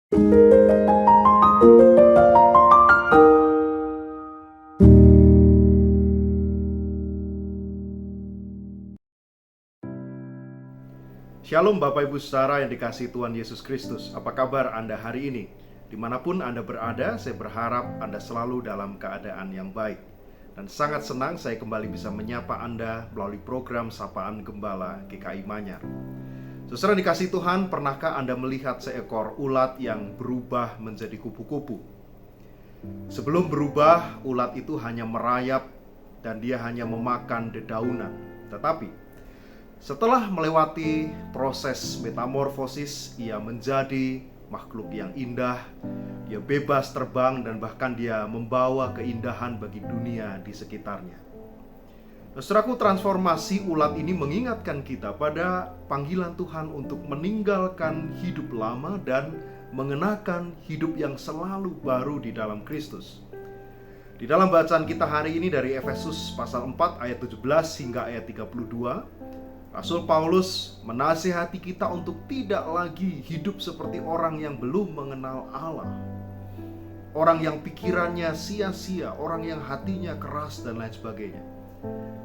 Shalom Bapak Ibu Saudara yang dikasihi Tuhan Yesus Kristus. Apa kabar Anda hari ini? Dimanapun Anda berada, saya berharap Anda selalu dalam keadaan yang baik. Dan sangat senang saya kembali bisa menyapa Anda melalui program Sapaan Gembala GKI Manyar. Saudara dikasihi Tuhan, pernahkah Anda melihat seekor ulat yang berubah menjadi kupu-kupu? Sebelum berubah, ulat itu hanya merayap dan dia hanya memakan dedaunan. Tetapi setelah melewati proses metamorfosis, ia menjadi makhluk yang indah. Dia bebas terbang dan bahkan dia membawa keindahan bagi dunia di sekitarnya. Saudaraku, transformasi ulat ini mengingatkan kita pada panggilan Tuhan untuk meninggalkan hidup lama dan mengenakan hidup yang selalu baru di dalam Kristus. Di dalam bacaan kita hari ini dari Efesus pasal 4 ayat 17 hingga ayat 32, Rasul Paulus menasihati kita untuk tidak lagi hidup seperti orang yang belum mengenal Allah, orang yang pikirannya sia-sia, orang yang hatinya keras dan lain sebagainya.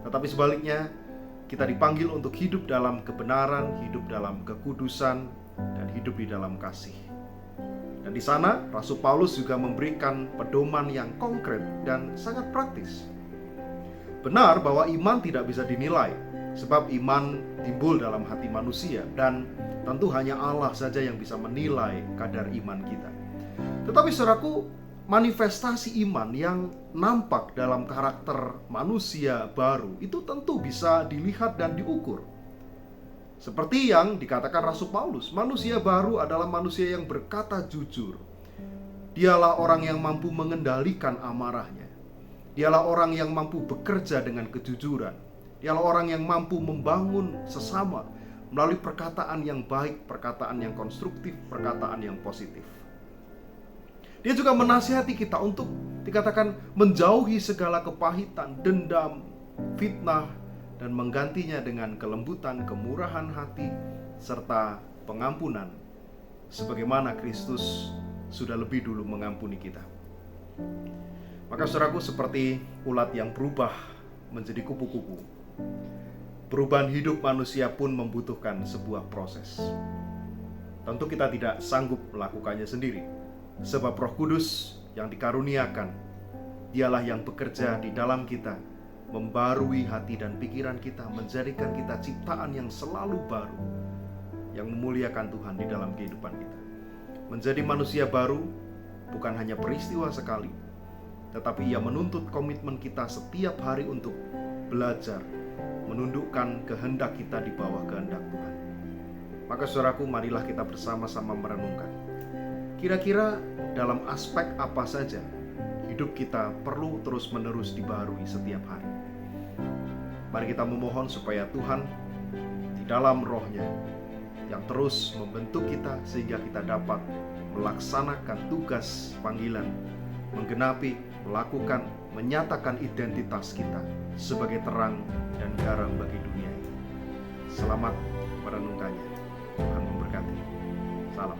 Tetapi sebaliknya, kita dipanggil untuk hidup dalam kebenaran, hidup dalam kekudusan, dan hidup di dalam kasih. Dan di sana Rasul Paulus juga memberikan pedoman yang konkret dan sangat praktis. Benar bahwa iman tidak bisa dinilai, sebab iman timbul dalam hati manusia, dan tentu hanya Allah saja yang bisa menilai kadar iman kita. Tetapi saudaraku, manifestasi iman yang nampak dalam karakter manusia baru itu tentu bisa dilihat dan diukur. Seperti yang dikatakan Rasul Paulus, manusia baru adalah manusia yang berkata jujur. Dialah orang yang mampu mengendalikan amarahnya. Dialah orang yang mampu bekerja dengan kejujuran. Dialah orang yang mampu membangun sesama melalui perkataan yang baik, perkataan yang konstruktif, perkataan yang positif. Dia juga menasihati kita untuk dikatakan menjauhi segala kepahitan, dendam, fitnah, dan menggantinya dengan kelembutan, kemurahan hati, serta pengampunan, sebagaimana Kristus sudah lebih dulu mengampuni kita. Maka saudaraku, seperti ulat yang berubah menjadi kupu-kupu, perubahan hidup manusia pun membutuhkan sebuah proses. Tentu kita tidak sanggup melakukannya sendiri, sebab Roh Kudus yang dikaruniakan, dialah yang bekerja di dalam kita, membarui hati dan pikiran kita, menjadikan kita ciptaan yang selalu baru, yang memuliakan Tuhan di dalam kehidupan kita. Menjadi manusia baru bukan hanya peristiwa sekali, tetapi ia menuntut komitmen kita setiap hari untuk belajar, menundukkan kehendak kita di bawah kehendak Tuhan. Maka saudaraku, marilah kita bersama-sama merenungkan, kira-kira dalam aspek apa saja hidup kita perlu terus-menerus dibarui setiap hari. Mari kita memohon supaya Tuhan di dalam roh-Nya yang terus membentuk kita sehingga kita dapat melaksanakan tugas panggilan, menggenapi, melakukan, menyatakan identitas kita sebagai terang dan garam bagi dunia ini. Selamat merenungkannya. Tuhan memberkati. Salam.